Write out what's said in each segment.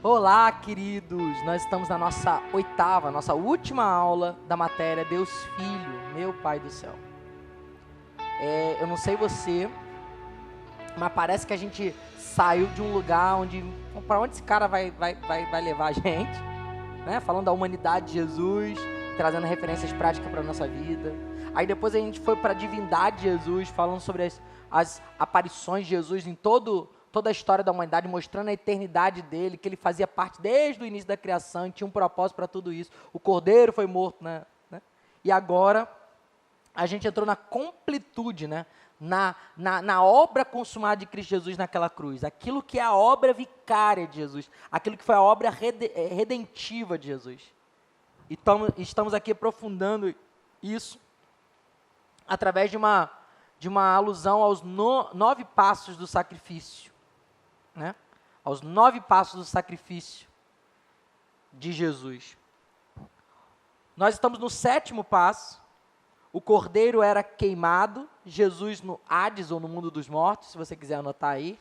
Olá, queridos! Nós estamos na nossa última aula da matéria Deus Filho, meu Pai do céu. Eu não sei você, mas parece que a gente saiu de um lugar onde... Para onde esse cara vai levar a gente? Né? Falando da humanidade de Jesus, trazendo referências práticas para a nossa vida. Aí depois a gente foi para a divindade de Jesus, falando sobre as aparições de Jesus em toda a história da humanidade, mostrando a eternidade dele, que ele fazia parte desde o início da criação e tinha um propósito para tudo isso. O Cordeiro foi morto, né? E agora a gente entrou na completude, né? Na obra consumada de Cristo Jesus naquela cruz. Aquilo que é a obra vicária de Jesus. Aquilo que foi a obra redentiva de Jesus. E estamos aqui aprofundando isso através de uma alusão aos 9 passos do sacrifício. Né? Aos 9 passos do sacrifício de Jesus. Nós estamos no 7º passo. O cordeiro era queimado, Jesus no Hades ou no mundo dos mortos, se você quiser anotar aí.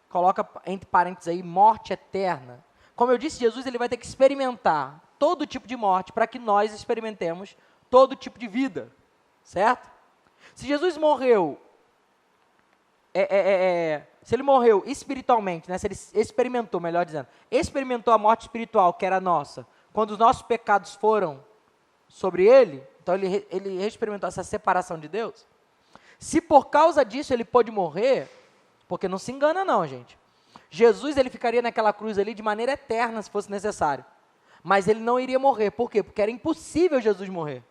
Coloca entre parênteses aí, morte eterna. Como eu disse, Jesus ele vai ter que experimentar todo tipo de morte para que nós experimentemos todo tipo de vida, certo? Se Jesus morreu, se ele morreu espiritualmente, né, se ele experimentou, melhor dizendo, experimentou a morte espiritual que era nossa, quando os nossos pecados foram sobre ele, então ele experimentou essa separação de Deus. Se por causa disso ele pôde morrer, porque não se engana não, gente. Jesus ele ficaria naquela cruz ali de maneira eterna se fosse necessário. Mas ele não iria morrer. Por quê? Porque era impossível Jesus morrer.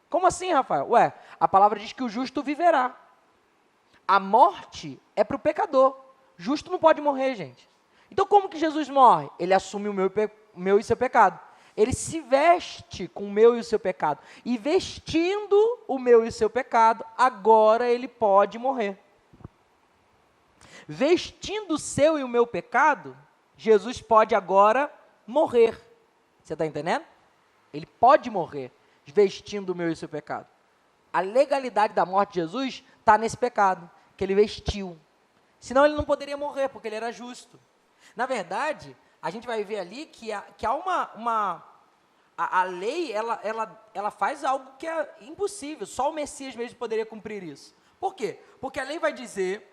Como assim, Rafael? A palavra diz que o justo viverá. A morte é para o pecador. Justo não pode morrer, gente. Então como que Jesus morre? Ele assume o meu e seu pecado. Ele se veste com o meu e o seu pecado. E vestindo o meu e o seu pecado, agora ele pode morrer. Vestindo o seu e o meu pecado, Jesus pode agora morrer. Você está entendendo? Ele pode morrer, vestindo o meu e o seu pecado. A legalidade da morte de Jesus está nesse pecado, que ele vestiu. Senão ele não poderia morrer, porque ele era justo. Na verdade, a gente vai ver ali que há a lei, ela faz algo que é impossível. Só o Messias mesmo poderia cumprir isso. Por quê? Porque a lei vai dizer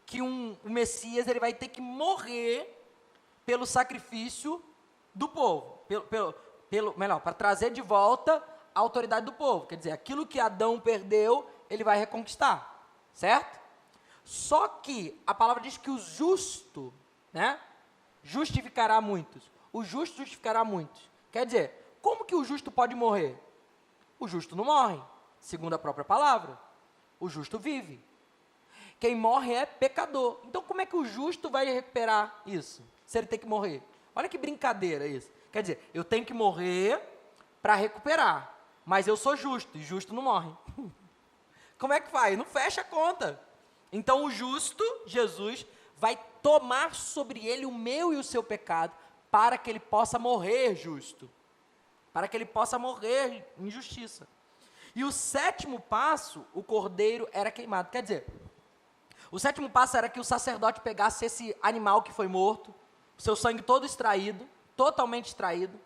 que o Messias ele vai ter que morrer pelo sacrifício do povo. Para trazer de volta a autoridade do povo. Quer dizer, aquilo que Adão perdeu, ele vai reconquistar. Certo? Só que a palavra diz que o justo, né, justificará muitos. O justo justificará muitos. Quer dizer, como que o justo pode morrer? O justo não morre, segundo a própria palavra. O justo vive. Quem morre é pecador. Então como é que o justo vai recuperar isso? Se ele tem que morrer? Olha que brincadeira isso. Quer dizer, eu tenho que morrer para recuperar. Mas eu sou justo, e justo não morre. Como é que faz? Não fecha a conta. Então o justo, Jesus, vai tomar sobre ele o meu e o seu pecado, para que ele possa morrer justo. Para que ele possa morrer em justiça. E o 7º passo, o cordeiro era queimado. Quer dizer, o 7º passo era que o sacerdote pegasse esse animal que foi morto, o seu sangue todo extraído, totalmente extraído.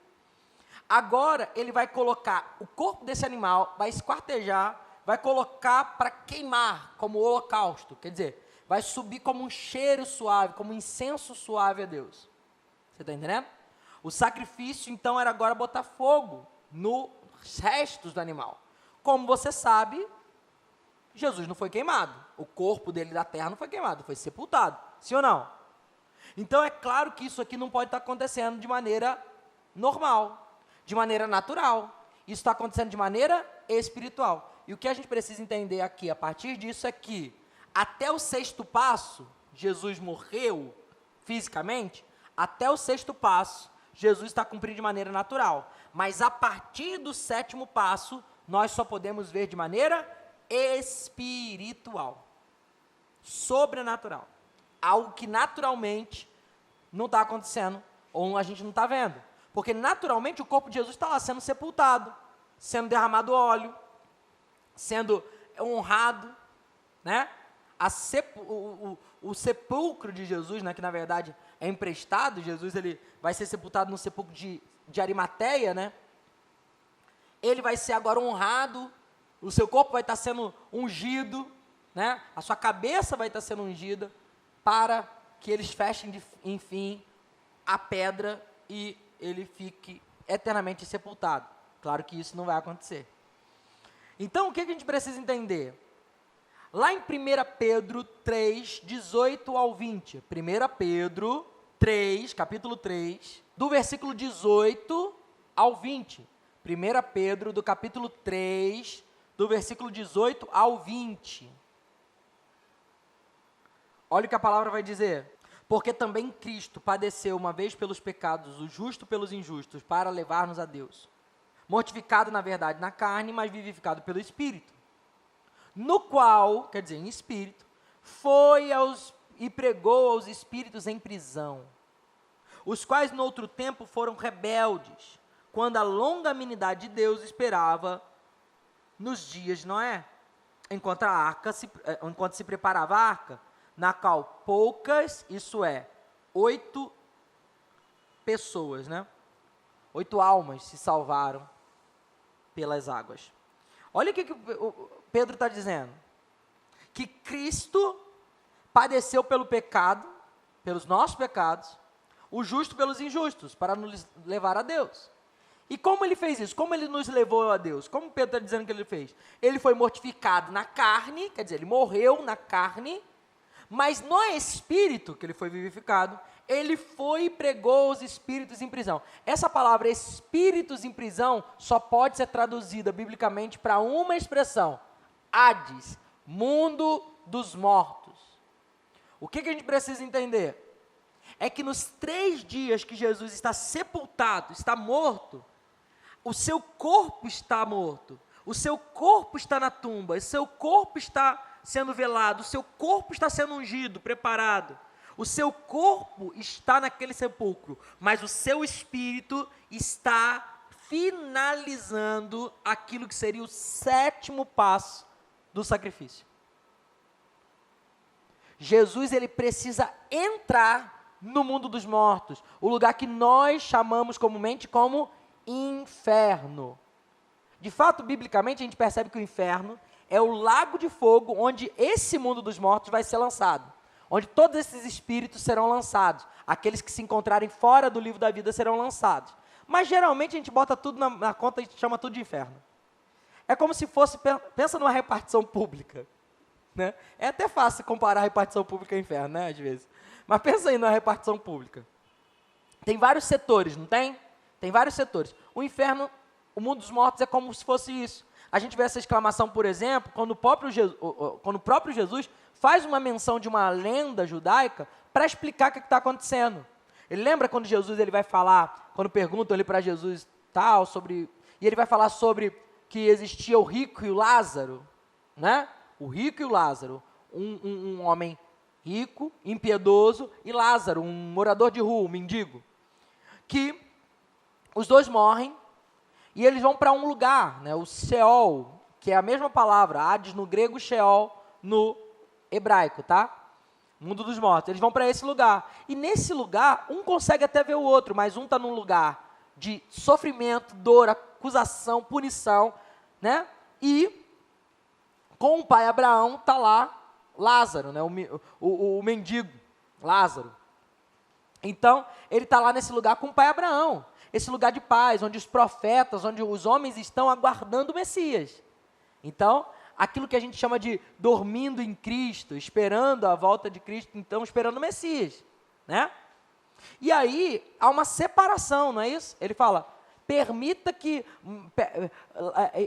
Agora ele vai colocar o corpo desse animal, vai esquartejar, vai colocar para queimar como holocausto. Quer dizer, vai subir como um cheiro suave, como um incenso suave a Deus. Você está entendendo? O sacrifício, então, era agora botar fogo nos restos do animal. Como você sabe, Jesus não foi queimado. O corpo dele da terra não foi queimado, foi sepultado. Sim ou não? Então, é claro que isso aqui não pode estar acontecendo de maneira normal, de maneira natural. Isso está acontecendo de maneira espiritual. E o que a gente precisa entender aqui, a partir disso, é que até o 6º passo, Jesus morreu fisicamente, até o 6º passo, Jesus está cumprindo de maneira natural. Mas a partir do 7º passo, nós só podemos ver de maneira espiritual. Sobrenatural. Algo que naturalmente não está acontecendo, ou a gente não está vendo. Porque naturalmente o corpo de Jesus está lá sendo sepultado, sendo derramado óleo, sendo honrado, né? o sepulcro de Jesus, né, que na verdade é emprestado, Jesus ele vai ser sepultado no sepulcro de Arimateia, né? Ele vai ser agora honrado, o seu corpo vai estar sendo ungido, né? A sua cabeça vai estar sendo ungida, para que eles fechem, enfim, a pedra e ele fique eternamente sepultado. Claro que isso não vai acontecer. Então, o que a gente precisa entender? Lá em 1 Pedro 3, 18 ao 20. 1 Pedro 3, capítulo 3, do versículo 18 ao 20. 1 Pedro, do capítulo 3, do versículo 18 ao 20. Olha o que a palavra vai dizer. Porque também Cristo padeceu uma vez pelos pecados, o justo pelos injustos, para levar-nos a Deus. Mortificado, na verdade, na carne, mas vivificado pelo Espírito. No qual, quer dizer, em Espírito, foi e pregou aos espíritos em prisão, os quais no outro tempo foram rebeldes, quando a longanimidade de Deus esperava nos dias de Noé, enquanto se preparava a arca, na qual poucas, isso é, 8 pessoas, né? 8 almas se salvaram pelas águas. Olha o que o Pedro está dizendo. Que Cristo padeceu pelo pecado, pelos nossos pecados, o justo pelos injustos, para nos levar a Deus. E como ele fez isso? Como ele nos levou a Deus? Como Pedro está dizendo que ele fez? Ele foi mortificado na carne, quer dizer, ele morreu na carne, mas no espírito, que ele foi vivificado, ele foi e pregou os espíritos em prisão. Essa palavra espíritos em prisão só pode ser traduzida biblicamente para uma expressão: Hades, mundo dos mortos. O que a gente precisa entender? É que nos 3 dias que Jesus está sepultado, está morto, o seu corpo está morto, o seu corpo está na tumba, o seu corpo está sendo velado, o seu corpo está sendo ungido, preparado. O seu corpo está naquele sepulcro, mas o seu espírito está finalizando aquilo que seria o 7º passo do sacrifício. Jesus, ele precisa entrar no mundo dos mortos, o lugar que nós chamamos comumente como inferno. De fato, biblicamente, a gente percebe que o inferno é o lago de fogo onde esse mundo dos mortos vai ser lançado, onde todos esses espíritos serão lançados, aqueles que se encontrarem fora do livro da vida serão lançados. Mas geralmente a gente bota tudo na conta e chama tudo de inferno. É como se fosse, pensa numa repartição pública, né? É até fácil comparar a repartição pública e inferno, né, às vezes. Mas pensa aí numa repartição pública. Tem vários setores, não tem? Tem vários setores. O inferno, o mundo dos mortos é como se fosse isso. A gente vê essa exclamação, por exemplo, quando o próprio Jesus faz uma menção de uma lenda judaica para explicar o que está acontecendo. Ele lembra quando Jesus ele vai falar, quando perguntam ali para Jesus tal, e ele vai falar sobre que existia o rico e o Lázaro, né? O rico e o Lázaro, um homem rico, impiedoso, e Lázaro, um morador de rua, um mendigo, que os dois morrem e eles vão para um lugar, né, o Sheol, que é a mesma palavra, Hades no grego, Sheol no hebraico, tá? Mundo dos mortos. Eles vão para esse lugar. E nesse lugar, um consegue até ver o outro, mas um está num lugar de sofrimento, dor, acusação, punição, né? E com o pai Abraão está lá Lázaro, né? O mendigo, Lázaro. Então, ele está lá nesse lugar com o pai Abraão. Esse lugar de paz, onde os profetas, onde os homens estão aguardando o Messias. Então, aquilo que a gente chama de dormindo em Cristo, esperando a volta de Cristo, então esperando o Messias, né? E aí, há uma separação, não é isso? Ele fala, permita que,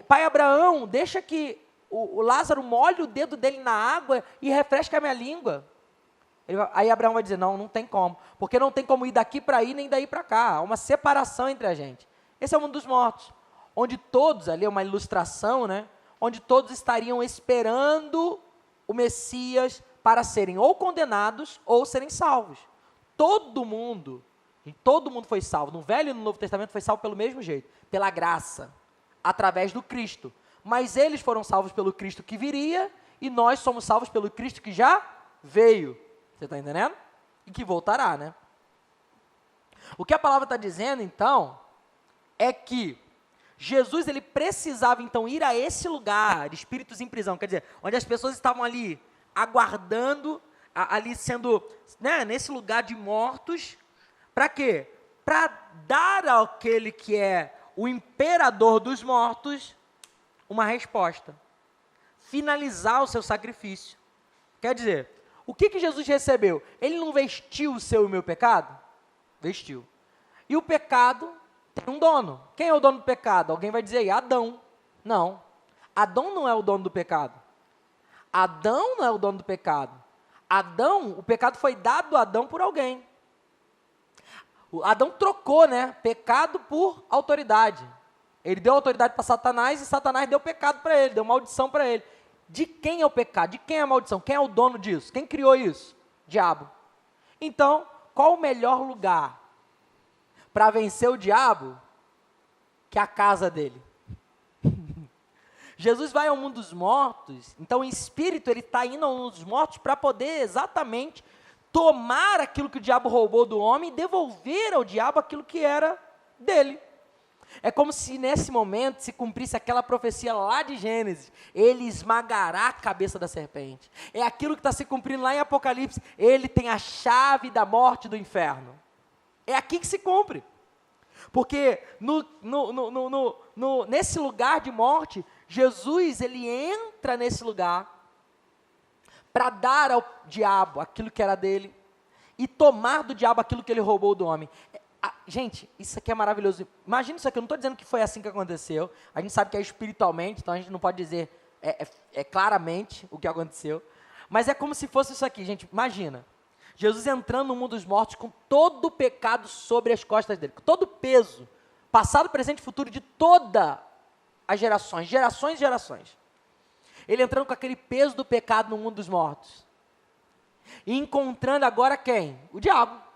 pai Abraão, deixa que o Lázaro molhe o dedo dele na água e refresque a minha língua. Aí Abraão vai dizer, não tem como, porque não tem como ir daqui para aí, nem daí para cá, há uma separação entre a gente. Esse é o mundo dos mortos, onde todos, ali é uma ilustração, né? Onde todos estariam esperando o Messias para serem ou condenados ou serem salvos. Todo mundo foi salvo, no Velho e no Novo Testamento foi salvo pelo mesmo jeito, pela graça, através do Cristo. Mas eles foram salvos pelo Cristo que viria, e nós somos salvos pelo Cristo que já veio. Você está entendendo? E que voltará, né? O que a palavra está dizendo, então, é que Jesus, ele precisava, então, ir a esse lugar de espíritos em prisão, quer dizer, onde as pessoas estavam ali, aguardando, ali sendo, né, nesse lugar de mortos, para quê? Para dar àquele que é o imperador dos mortos uma resposta. Finalizar o seu sacrifício. Quer dizer, o que Jesus recebeu? Ele não vestiu o seu e o meu pecado? Vestiu. E o pecado tem um dono. Quem é o dono do pecado? Alguém vai dizer aí, Adão. Não. Adão não é o dono do pecado. Adão não é o dono do pecado. Adão, o pecado foi dado a Adão por alguém. Adão trocou, né, pecado por autoridade. Ele deu autoridade para Satanás e Satanás deu pecado para ele, deu maldição para ele. De quem é o pecado? De quem é a maldição? Quem é o dono disso? Quem criou isso? Diabo. Então, qual o melhor lugar para vencer o diabo que a casa dele? Jesus vai ao mundo dos mortos, então o espírito ele está indo ao mundo dos mortos para poder exatamente tomar aquilo que o diabo roubou do homem e devolver ao diabo aquilo que era dele. É como se nesse momento se cumprisse aquela profecia lá de Gênesis, ele esmagará a cabeça da serpente. É aquilo que está se cumprindo lá em Apocalipse, ele tem a chave da morte e do inferno. É aqui que se cumpre. Porque nesse lugar de morte, Jesus ele entra nesse lugar para dar ao diabo aquilo que era dele e tomar do diabo aquilo que ele roubou do homem. Gente, isso aqui é maravilhoso. Imagina isso aqui, eu não estou dizendo que foi assim que aconteceu. A gente sabe que é espiritualmente, então a gente não pode dizer claramente o que aconteceu. Mas é como se fosse isso aqui, gente. Imagina, Jesus entrando no mundo dos mortos com todo o pecado sobre as costas dele, com todo o peso, passado, presente e futuro de todas as gerações, gerações e gerações. Ele entrando com aquele peso do pecado no mundo dos mortos. E encontrando agora quem? O diabo.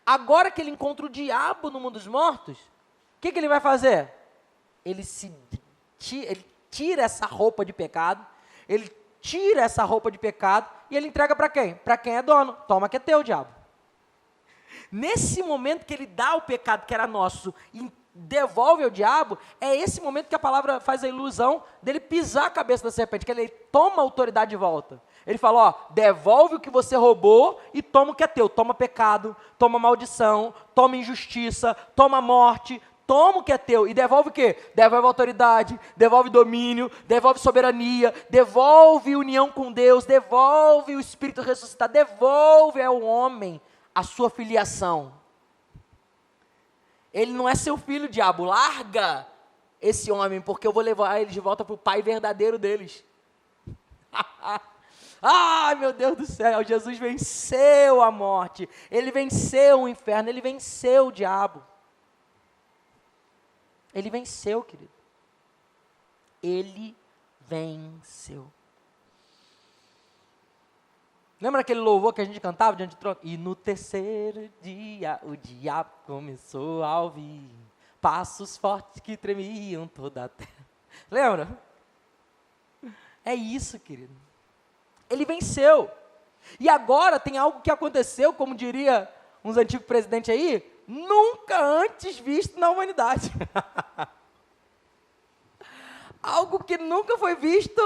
Agora que ele encontra o diabo no mundo dos mortos, o que ele vai fazer? Ele tira essa roupa de pecado, ele tira essa roupa de pecado e ele entrega para quem? Para quem é dono. Toma que é teu, diabo. Nesse momento que ele dá o pecado que era nosso e devolve ao diabo, é esse momento que a palavra faz a ilusão dele pisar a cabeça da serpente, que ele toma a autoridade de volta. Ele fala, ó, devolve o que você roubou e toma o que é teu. Toma pecado, toma maldição, toma injustiça, toma morte, toma o que é teu. E devolve o quê? Devolve autoridade, devolve domínio, devolve soberania, devolve união com Deus, devolve o Espírito ressuscitado, devolve ao homem a sua filiação. Ele não é seu filho, diabo. Larga esse homem, porque eu vou levar ele de volta para o pai verdadeiro deles. Ai, meu Deus do céu, Jesus venceu a morte, ele venceu o inferno, ele venceu o diabo. Ele venceu, querido. Ele venceu. Lembra aquele louvor que a gente cantava diante do trono? E no terceiro dia o diabo começou a ouvir passos fortes que tremiam toda a terra. Lembra? É isso, querido. Ele venceu. E agora tem algo que aconteceu, como diria uns antigos presidentes aí, nunca antes visto na humanidade. Algo que nunca foi visto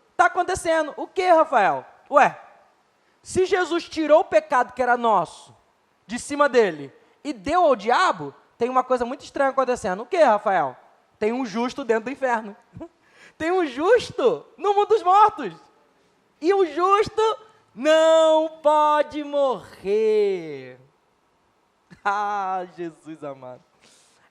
está acontecendo. O que, Rafael? Ué, se Jesus tirou o pecado que era nosso de cima dele e deu ao diabo, tem uma coisa muito estranha acontecendo. O que, Rafael? Tem um justo dentro do inferno. Tem um justo no mundo dos mortos. E o justo não pode morrer. Ah, Jesus amado.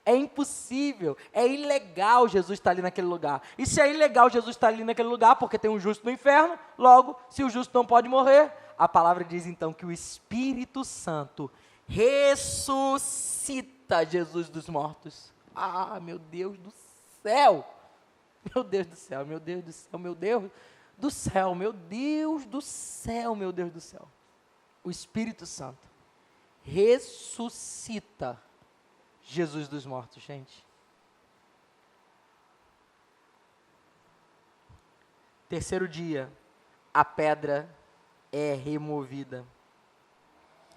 É impossível, é ilegal Jesus estar ali naquele lugar. E se é ilegal Jesus estar ali naquele lugar, porque tem um justo no inferno, logo, se o justo não pode morrer, a palavra diz então que o Espírito Santo ressuscita Jesus dos mortos. Ah, meu Deus do céu! Meu Deus do céu, meu Deus do céu, meu Deus do céu, meu Deus do céu, meu Deus do céu. O Espírito Santo ressuscita Jesus dos mortos, gente. Terceiro dia, a pedra é removida.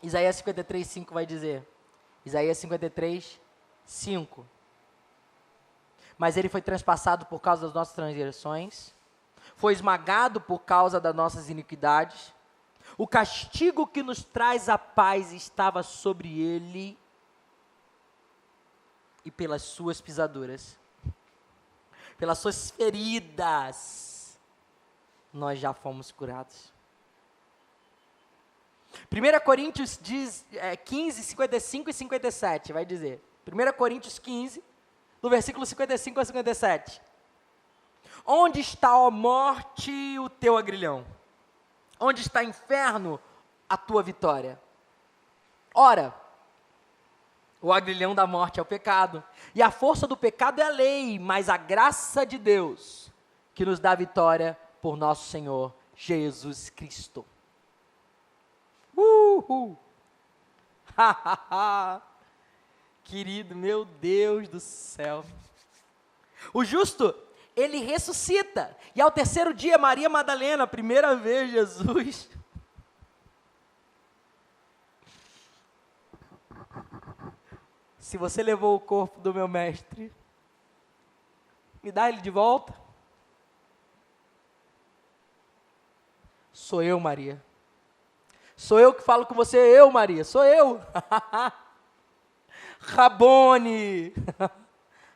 Isaías 53, 5 vai dizer, Isaías 53, 5. Mas ele foi transpassado por causa das nossas transgressões, foi esmagado por causa das nossas iniquidades, o castigo que nos traz a paz estava sobre ele, e pelas suas pisaduras, pelas suas feridas, nós já fomos curados. 1 Coríntios 15, 55 e 57, vai dizer. 1 Coríntios 15, do versículo 55 a 57. Onde está, ó morte, o teu agrilhão? Onde está, inferno, a tua vitória? Ora, o agrilhão da morte é o pecado, e a força do pecado é a lei, mas a graça de Deus, que nos dá vitória por nosso Senhor Jesus Cristo. Querido, meu Deus do céu. O justo, ele ressuscita, e ao terceiro dia, Maria Madalena, a primeira vez Jesus se você levou o corpo do meu mestre, me dá ele de volta. Sou eu, Maria. Sou eu que falo com você, eu, Maria, sou eu. Rabone.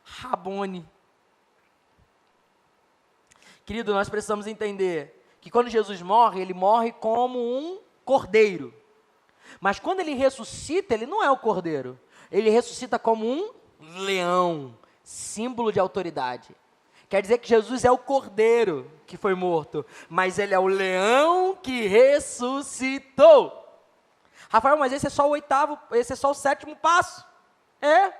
Rabone. Querido, nós precisamos entender que quando Jesus morre, ele morre como um cordeiro. Mas quando ele ressuscita, ele não é o cordeiro. Ele ressuscita como um leão, símbolo de autoridade. Quer dizer que Jesus é o cordeiro que foi morto, mas ele é o leão que ressuscitou. Rafael, mas esse é só o sétimo passo. É.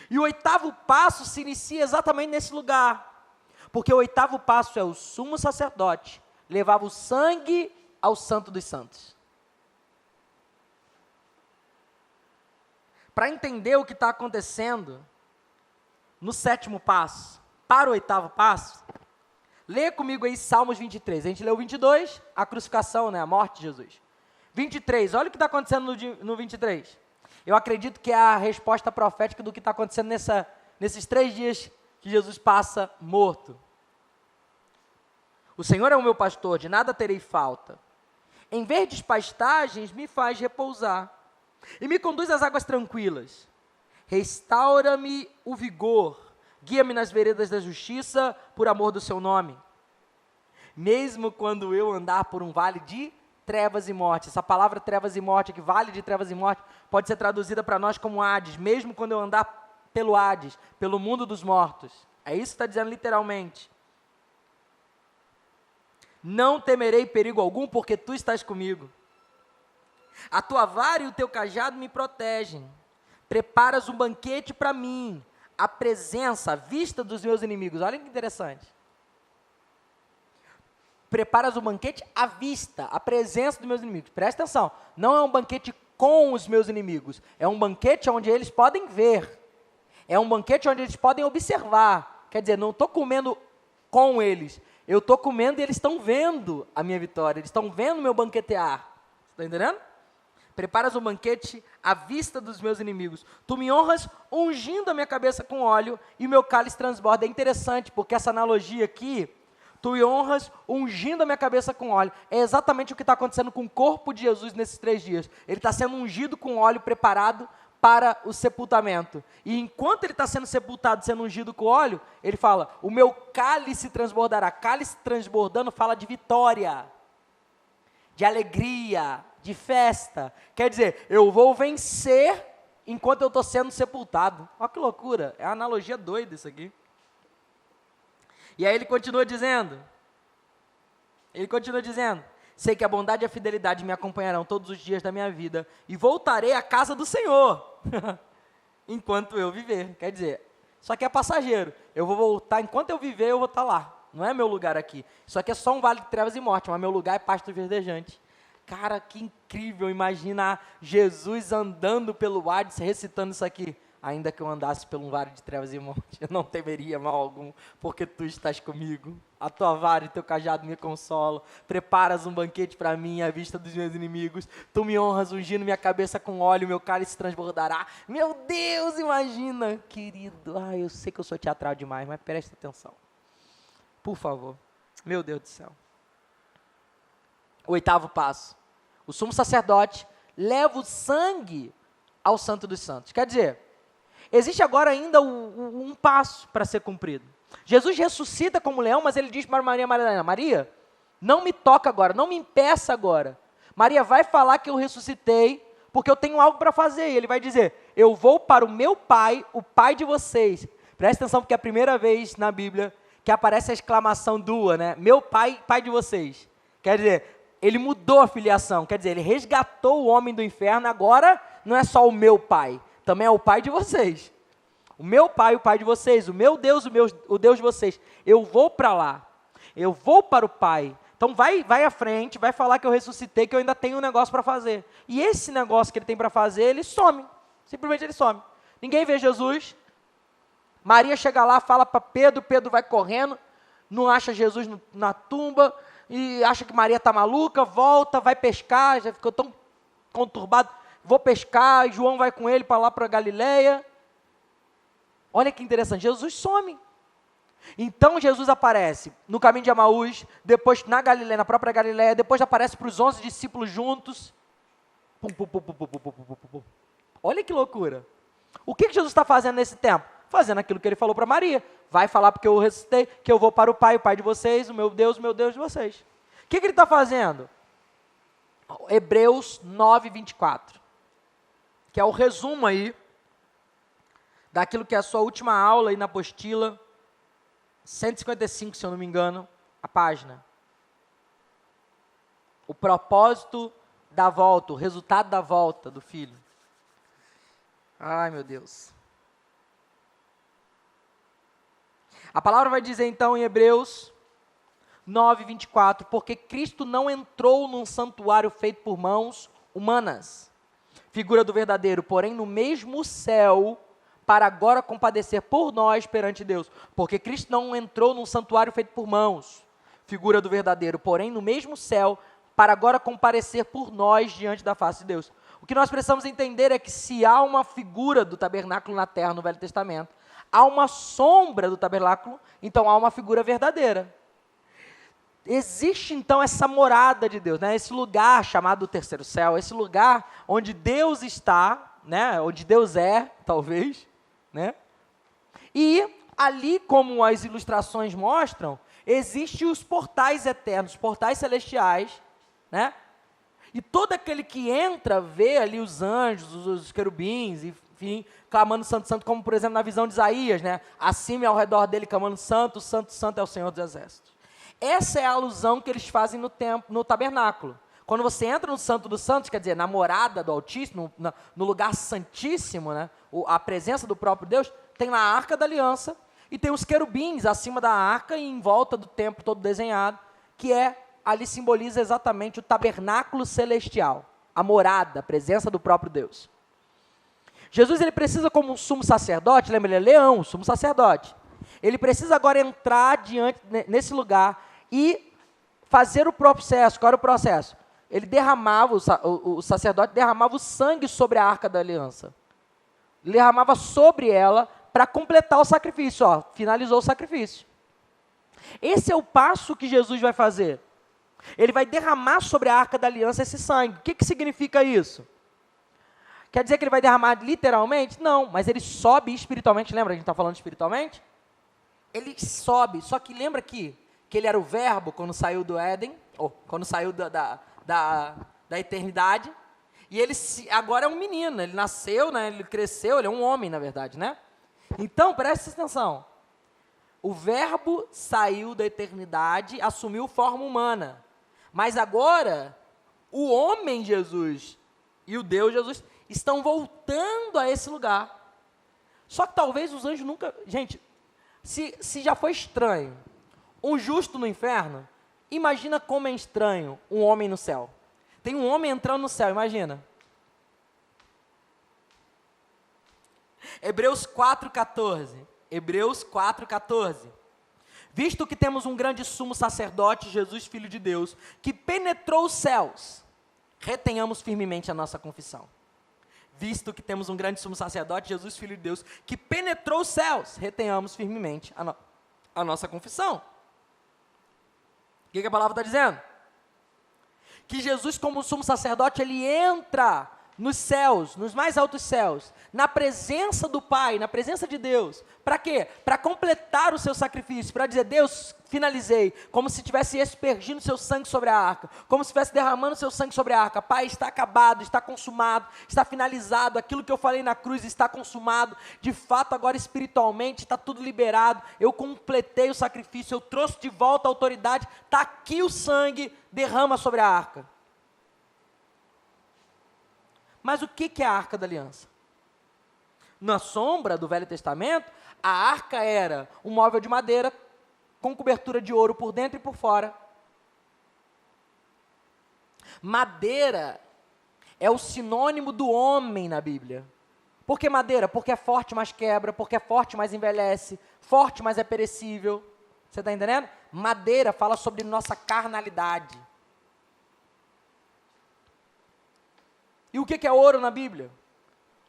E o oitavo passo se inicia exatamente nesse lugar. Porque o oitavo passo é o sumo sacerdote, levava o sangue ao santo dos santos. Para entender o que está acontecendo no sétimo passo, para o oitavo passo, leia comigo aí Salmos 23. A gente leu 22, a crucificação, a morte de Jesus. 23, olha o que está acontecendo no 23. Eu acredito que é a resposta profética do que está acontecendo nesses 3 dias que Jesus passa morto. O Senhor é o meu pastor, de nada terei falta. Em verdes pastagens me faz repousar, e me conduz às águas tranquilas. Restaura-me o vigor, guia-me nas veredas da justiça, por amor do seu nome. Mesmo quando eu andar por um vale de trevas e morte, essa palavra trevas e morte, que vale de trevas e morte, pode ser traduzida para nós como Hades, mesmo quando eu andar pelo Hades, pelo mundo dos mortos. É isso que está dizendo literalmente. Não temerei perigo algum, porque tu estás comigo. A tua vara e o teu cajado me protegem. Preparas um banquete para mim, a presença, a vista dos meus inimigos. Olha que interessante. Preparas um banquete à vista, a presença dos meus inimigos. Presta atenção, não é um banquete com os meus inimigos, é um banquete onde eles podem ver. É um banquete onde eles podem observar. Quer dizer, não estou comendo com eles, eu estou comendo e eles estão vendo a minha vitória, eles estão vendo o meu banquetear. Está entendendo? Preparas um banquete à vista dos meus inimigos. Tu me honras ungindo a minha cabeça com óleo e o meu cálice transborda. É interessante, porque essa analogia aqui, tu me honras ungindo a minha cabeça com óleo, é exatamente o que está acontecendo com o corpo de Jesus nesses 3 dias. Ele está sendo ungido com óleo preparado para o sepultamento. E enquanto ele está sendo sepultado, sendo ungido com óleo, ele fala, o meu cálice transbordará. Cálice transbordando fala de vitória, de alegria, de festa. Quer dizer, eu vou vencer enquanto eu estou sendo sepultado. Olha que loucura, é uma analogia doida isso aqui. E aí ele continua dizendo, sei que a bondade e a fidelidade me acompanharão todos os dias da minha vida, e voltarei à casa do Senhor, enquanto eu viver. Quer dizer, isso aqui é passageiro, eu vou voltar, enquanto eu viver eu vou estar lá, não é meu lugar aqui. Isso aqui é só um vale de trevas e morte, mas meu lugar é pasto verdejante. Cara, que incrível, imagina Jesus andando pelo Hades, recitando isso aqui. ainda que eu andasse pelo vale de trevas e morte, eu não temeria mal algum, porque tu estás comigo. A tua vara e teu cajado me consolam. Preparas um banquete para mim à vista dos meus inimigos. Tu me honras ungindo minha cabeça com óleo, meu cálice transbordará. Meu Deus, imagina, querido. Eu sei que eu sou teatral demais, mas presta atenção. Por favor. Meu Deus do céu. O 8º passo. O sumo sacerdote leva o sangue ao Santo dos Santos. Quer dizer, existe agora ainda um passo para ser cumprido. Jesus ressuscita como leão, mas ele diz para Maria Madalena: Maria, não me toca agora, não me impeça agora. Maria vai falar que eu ressuscitei, porque eu tenho algo para fazer. E ele vai dizer: eu vou para o meu pai, o pai de vocês. Presta atenção, porque é a primeira vez na Bíblia que aparece a exclamação dua, né? Meu pai, pai de vocês. Quer dizer, ele mudou a filiação, quer dizer, ele resgatou o homem do inferno, agora não é só o meu pai, também é o pai de vocês. O meu pai, o pai de vocês, o meu Deus, o Deus de vocês. Eu vou para lá, eu vou para o Pai. Então vai à frente, vai falar que eu ressuscitei, que eu ainda tenho um negócio para fazer. E esse negócio que ele tem para fazer, ele some, simplesmente ele some. Ninguém vê Jesus. Maria chega lá, fala para Pedro, Pedro vai correndo, não acha Jesus na tumba, e acha que Maria está maluca, volta, vai pescar, já ficou tão conturbado, vou pescar, e João vai com ele para lá para Galileia. Olha que interessante, Jesus some. Então Jesus aparece no caminho de Emaús, depois na Galileia, na própria Galileia, depois aparece para os 11 discípulos juntos. Olha que loucura. O que Jesus está fazendo nesse tempo? Fazendo aquilo que ele falou para Maria. Vai falar porque eu ressuscitei, que eu vou para o Pai de vocês, o meu Deus de vocês. O que ele está fazendo? Hebreus 9, 24. Que é o resumo aí daquilo que é a sua última aula aí na apostila, 155, se eu não me engano, a página. O propósito da volta, o resultado da volta do Filho. Ai, meu Deus. A palavra vai dizer então em Hebreus 9, 24, porque Cristo não entrou num santuário feito por mãos humanas, figura do verdadeiro, porém no mesmo céu, para agora compadecer por nós perante Deus. Porque Cristo não entrou num santuário feito por mãos, figura do verdadeiro, porém no mesmo céu, para agora comparecer por nós diante da face de Deus. O que nós precisamos entender é que se há uma figura do tabernáculo na terra no Velho Testamento, há uma sombra do tabernáculo, então há uma figura verdadeira. Existe então essa morada de Deus, né? Esse lugar chamado terceiro céu, esse lugar onde Deus está, né? Onde Deus é, talvez, né? E ali, como as ilustrações mostram, existem os portais eternos, os portais celestiais, né? E todo aquele que entra vê ali os anjos, os querubins, enfim, clamando santo, santo, como por exemplo na visão de Isaías, né? Acima e ao redor dele clamando santo, santo, santo é o Senhor dos Exércitos. Essa é a alusão que eles fazem no tabernáculo. Quando você entra no Santo dos Santos, quer dizer, na morada do Altíssimo, no lugar santíssimo, né? A presença do próprio Deus, tem lá a Arca da Aliança e tem os querubins acima da arca e em volta do templo todo desenhado, que ali simboliza exatamente o tabernáculo celestial, a morada, a presença do próprio Deus. Jesus, ele precisa como um sumo sacerdote, lembra, ele é leão, sumo sacerdote. Ele precisa agora entrar nesse lugar e fazer o processo. Qual era o processo? Ele derramava, o sacerdote derramava o sangue sobre a Arca da Aliança. Ele derramava sobre ela para completar o sacrifício. Finalizou o sacrifício. Esse é o passo que Jesus vai fazer. Ele vai derramar sobre a Arca da Aliança esse sangue. O que significa isso? Quer dizer que ele vai derramar literalmente? Não, mas ele sobe espiritualmente. Lembra que a gente está falando espiritualmente? Ele sobe, só que lembra que ele era o verbo quando saiu do Éden, ou quando saiu da eternidade, e ele agora é um menino, ele nasceu, né, ele cresceu, ele é um homem, na verdade, né? Então, preste atenção, o verbo saiu da eternidade, assumiu forma humana, mas agora, o homem Jesus e o Deus Jesus estão voltando a esse lugar. Só que talvez os anjos nunca... Gente, se já foi estranho um justo no inferno, imagina como é estranho um homem no céu. Tem um homem entrando no céu, imagina. Hebreus 4,14. Hebreus 4,14. Visto que temos um grande sumo sacerdote, Jesus, Filho de Deus, que penetrou os céus, retenhamos firmemente a nossa confissão. Visto que temos um grande sumo sacerdote, Jesus, Filho de Deus, que penetrou os céus, retenhamos firmemente a nossa confissão. O que a palavra está dizendo? Que Jesus, como sumo sacerdote, ele entra nos céus, nos mais altos céus, na presença do Pai, na presença de Deus. Para quê? Para completar o seu sacrifício, para dizer, Deus, finalizei, como se estivesse aspergindo seu sangue sobre a arca, como se estivesse derramando seu sangue sobre a arca. Pai, está acabado, está consumado, está finalizado, aquilo que eu falei na cruz está consumado, de fato agora espiritualmente está tudo liberado, eu completei o sacrifício, eu trouxe de volta a autoridade, está aqui o sangue, derrama sobre a arca. Mas o que é a Arca da Aliança? Na sombra do Velho Testamento, a arca era um móvel de madeira com cobertura de ouro por dentro e por fora. Madeira é o sinônimo do homem na Bíblia. Por que madeira? Porque é forte, mas quebra, porque é forte, mas envelhece, forte, mas é perecível. Você está entendendo? Madeira fala sobre nossa carnalidade. E o que é ouro na Bíblia?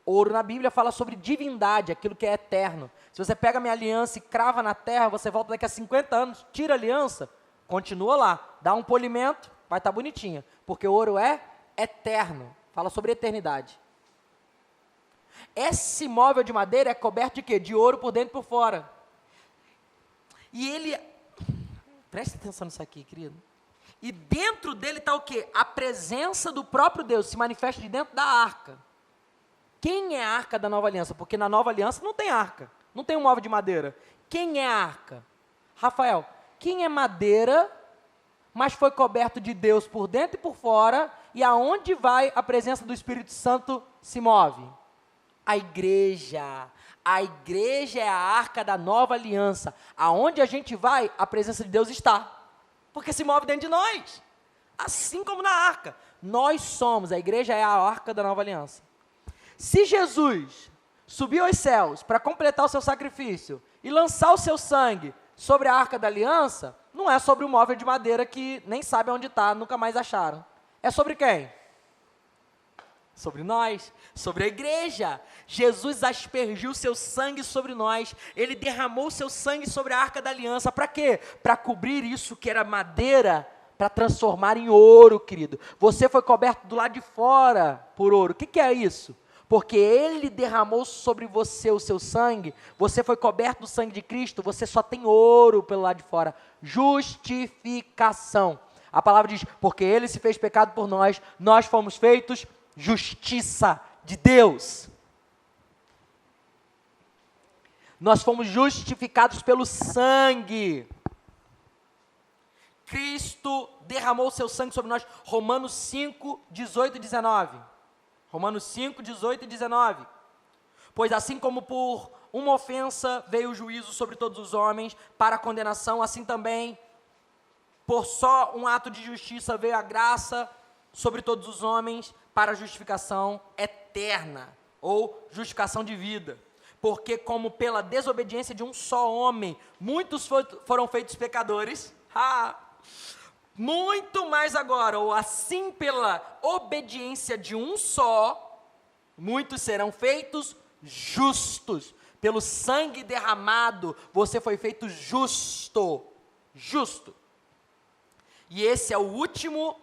Ouro na Bíblia fala sobre divindade, aquilo que é eterno. Se você pega a minha aliança e crava na terra, você volta daqui a 50 anos, tira a aliança, continua lá, dá um polimento, vai estar bonitinha. Porque ouro é eterno, fala sobre eternidade. Esse móvel de madeira é coberto de quê? De ouro por dentro e por fora. E ele, preste atenção nisso aqui, querido. E dentro dele está o quê? A presença do próprio Deus se manifesta de dentro da arca. Quem é a arca da nova aliança? Porque na nova aliança não tem arca, não tem um móvel de madeira. Quem é a arca? Rafael, quem é madeira, mas foi coberto de Deus por dentro e por fora, e aonde vai a presença do Espírito Santo se move? A igreja. A igreja é a arca da nova aliança. Aonde a gente vai, a presença de Deus está. Porque se move dentro de nós, assim como na arca. Nós somos, a igreja é a arca da nova aliança. Se Jesus subiu aos céus para completar o seu sacrifício e lançar o seu sangue sobre a arca da aliança, não é sobre o móvel de madeira que nem sabe onde está, nunca mais acharam. É sobre quem? Sobre nós, sobre a igreja. Jesus aspergiu seu sangue sobre nós, ele derramou seu sangue sobre a arca da aliança, para quê? Para cobrir isso que era madeira, para transformar em ouro, querido. Você foi coberto do lado de fora por ouro. O que é isso? Porque ele derramou sobre você o seu sangue, você foi coberto do sangue de Cristo, você só tem ouro pelo lado de fora. Justificação. A palavra diz, porque ele se fez pecado por nós, nós fomos feitos justiça de Deus. Nós fomos justificados pelo sangue. Cristo derramou seu sangue sobre nós. Romanos 5, 18 e 19. Romanos 5, 18 e 19. Pois assim como por uma ofensa veio o juízo sobre todos os homens para a condenação, assim também por só um ato de justiça veio a graça sobre todos os homens para a justificação eterna, ou justificação de vida. Porque como pela desobediência de um só homem, muitos foram feitos pecadores, muito mais agora, ou assim pela obediência de um só, muitos serão feitos justos. Pelo sangue derramado, você foi feito justo. Justo. E esse é o último,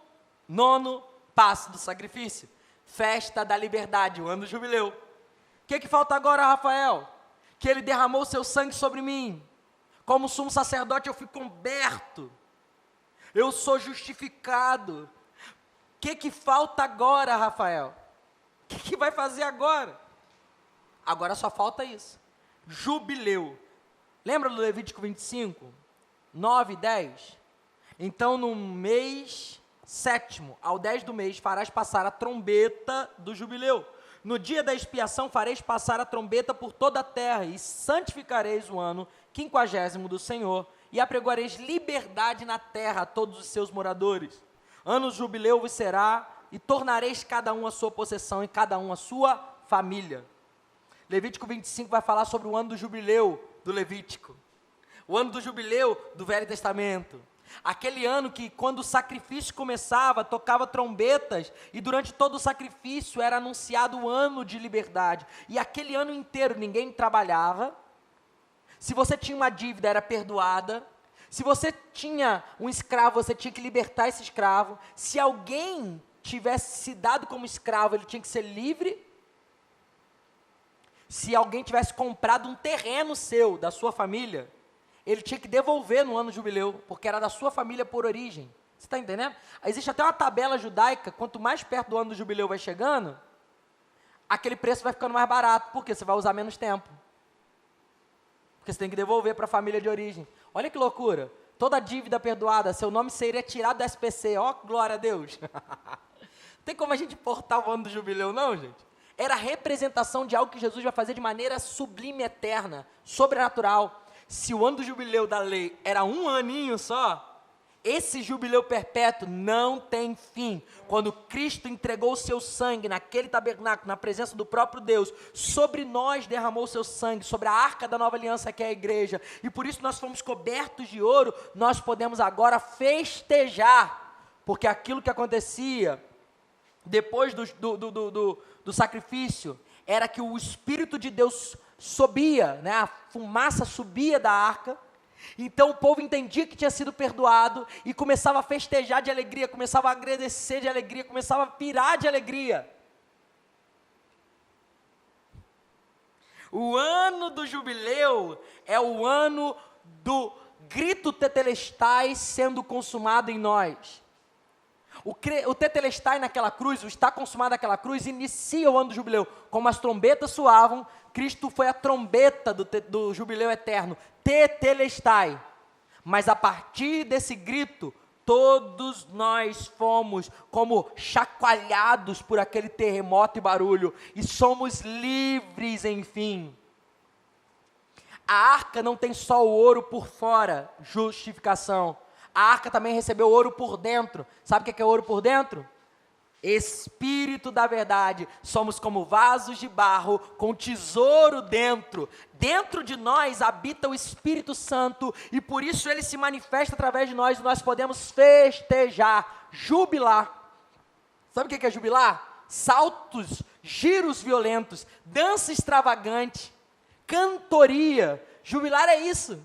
nono passo do sacrifício. Festa da liberdade, o ano do jubileu. O que falta agora, Rafael? Que ele derramou seu sangue sobre mim. Como sumo sacerdote eu fui coberto. Eu sou justificado. O que falta agora, Rafael? O que vai fazer agora? Agora só falta isso. Jubileu. Lembra do Levítico 25? 9 e 10? Então, no mês 7º, ao 10 do mês, farás passar a trombeta do jubileu. No dia da expiação, fareis passar a trombeta por toda a terra, e santificareis o ano 50º do Senhor, e apregoareis liberdade na terra a todos os seus moradores. Ano jubileu vos será, e tornareis cada um a sua possessão, e cada um a sua família. Levítico 25 vai falar sobre o ano do jubileu do Levítico. O ano do jubileu do Velho Testamento. Aquele ano que, quando o sacrifício começava, tocava trombetas, e durante todo o sacrifício era anunciado o ano de liberdade. E aquele ano inteiro ninguém trabalhava. Se você tinha uma dívida, era perdoada. Se você tinha um escravo, você tinha que libertar esse escravo. Se alguém tivesse se dado como escravo, ele tinha que ser livre. Se alguém tivesse comprado um terreno seu, da sua família, ele tinha que devolver no ano do jubileu, porque era da sua família por origem. Você está entendendo? Existe até uma tabela judaica, quanto mais perto do ano do jubileu vai chegando, aquele preço vai ficando mais barato, porque você vai usar menos tempo. Porque você tem que devolver para a família de origem. Olha que loucura. Toda dívida perdoada, seu nome seria tirado do SPC. Ó, glória a Deus. Não tem como a gente portar o ano do jubileu, não, gente? Era a representação de algo que Jesus vai fazer de maneira sublime, eterna, sobrenatural. Se o ano do jubileu da lei era um aninho só, esse jubileu perpétuo não tem fim. Quando Cristo entregou o seu sangue naquele tabernáculo, na presença do próprio Deus, sobre nós derramou o seu sangue, sobre a arca da nova aliança que é a igreja, e por isso nós fomos cobertos de ouro, nós podemos agora festejar, porque aquilo que acontecia depois do sacrifício, era que o Espírito de Deus subia, né, a fumaça subia da arca, então o povo entendia que tinha sido perdoado, e começava a festejar de alegria, começava a agradecer de alegria, começava a pirar de alegria. O ano do jubileu é o ano do grito tetelestai sendo consumado em nós. O tetelestai naquela cruz, o está consumado naquela cruz, inicia o ano do jubileu. Como as trombetas soavam, Cristo foi a trombeta do jubileu eterno, tetelestai. Mas a partir desse grito, todos nós fomos como chacoalhados por aquele terremoto e barulho, e somos livres, enfim. A arca não tem só o ouro por fora, justificação. A arca também recebeu ouro por dentro. Sabe o que é ouro por dentro? Espírito da verdade. Somos como vasos de barro com tesouro dentro. Dentro de nós habita o Espírito Santo, e por isso ele se manifesta através de nós, e nós podemos festejar, jubilar. Sabe o que é jubilar? Saltos, giros violentos, dança extravagante, cantoria. Jubilar é isso.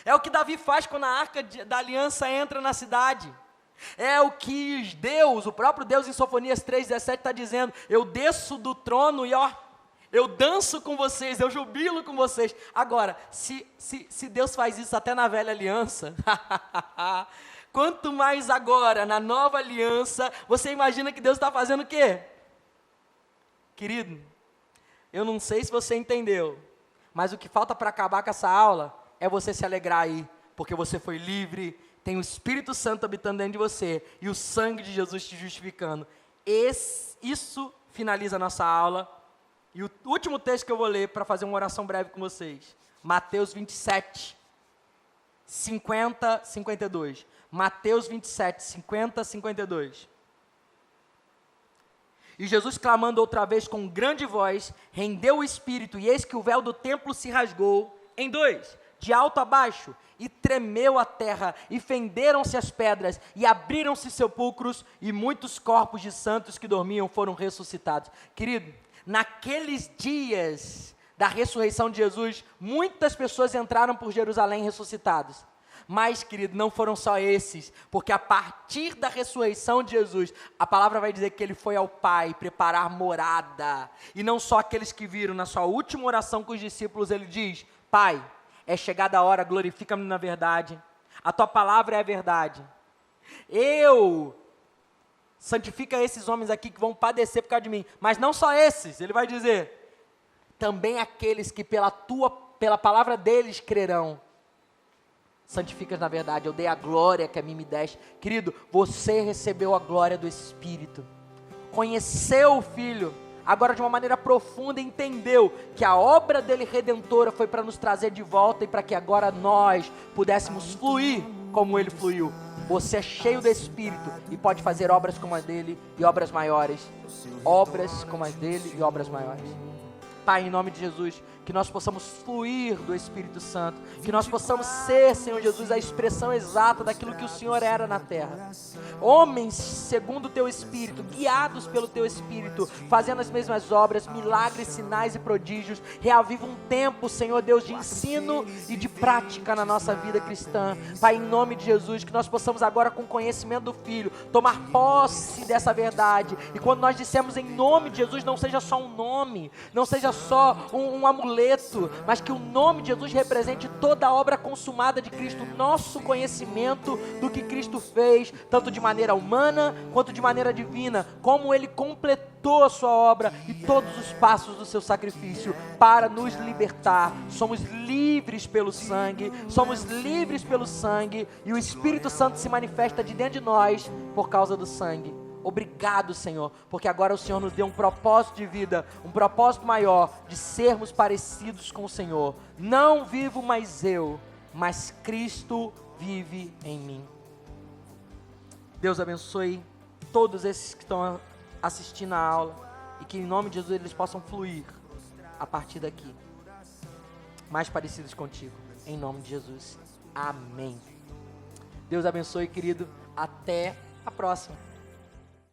É o que Davi faz quando a arca da aliança entra na cidade. É o que Deus, o próprio Deus em Sofonias 3,17 está dizendo: eu desço do trono e eu danço com vocês, eu jubilo com vocês. Agora, se Deus faz isso até na velha aliança, quanto mais agora, na nova aliança, você imagina que Deus está fazendo o quê? Querido, eu não sei se você entendeu, mas o que falta para acabar com essa aula é você se alegrar aí, porque você foi livre, tem o Espírito Santo habitando dentro de você, e o sangue de Jesus te justificando. Isso finaliza a nossa aula, e o último texto que eu vou ler para fazer uma oração breve com vocês, Mateus 27, 50, 52. Mateus 27, 50, 52. E Jesus, clamando outra vez com grande voz, rendeu o Espírito, e eis que o véu do templo se rasgou em dois, de alto a baixo, e tremeu a terra, e fenderam-se as pedras, e abriram-se sepulcros, e muitos corpos de santos que dormiam foram ressuscitados. Querido, naqueles dias da ressurreição de Jesus, muitas pessoas entraram por Jerusalém ressuscitados. Mas, querido, não foram só esses, porque a partir da ressurreição de Jesus, a palavra vai dizer que ele foi ao Pai preparar morada, e não só aqueles que viram. Na sua última oração com os discípulos, ele diz: Pai, é chegada a hora, glorifica-me na verdade, a tua palavra é a verdade. Santifica esses homens aqui que vão padecer por causa de mim, mas não só esses, ele vai dizer, também aqueles que pela palavra deles crerão. Santificas na verdade, eu dei a glória que a mim me deste. Querido, você recebeu a glória do Espírito, conheceu o Filho, agora de uma maneira profunda entendeu que a obra dele redentora foi para nos trazer de volta, e para que agora nós pudéssemos fluir como ele fluiu. Você é cheio do Espírito e pode fazer obras como as dele e obras maiores. Obras como as dele e obras maiores. Pai, em nome de Jesus, que nós possamos fluir do Espírito Santo, que nós possamos ser, Senhor Jesus, a expressão exata daquilo que o Senhor era na terra. Homens segundo o Teu Espírito, guiados pelo Teu Espírito, fazendo as mesmas obras, milagres, sinais e prodígios. Reaviva um tempo, Senhor Deus, de ensino e de prática na nossa vida cristã. Pai, em nome de Jesus, que nós possamos agora, com conhecimento do Filho, tomar posse dessa verdade. E quando nós dissemos em nome de Jesus, não seja só um nome, não seja só um amuleto, mas que o nome de Jesus represente toda a obra consumada de Cristo, nosso conhecimento do que Cristo fez, tanto de maneira humana quanto de maneira divina, como Ele completou a sua obra e todos os passos do seu sacrifício para nos libertar. Somos livres pelo sangue, e o Espírito Santo se manifesta de dentro de nós por causa do sangue. Obrigado, Senhor, porque agora o Senhor nos deu um propósito de vida, um propósito maior, de sermos parecidos com o Senhor. Não vivo mais eu, mas Cristo vive em mim. Deus abençoe todos esses que estão assistindo a aula e que em nome de Jesus eles possam fluir a partir daqui, mais parecidos contigo, em nome de Jesus. Amém. Deus abençoe, querido. Até a próxima.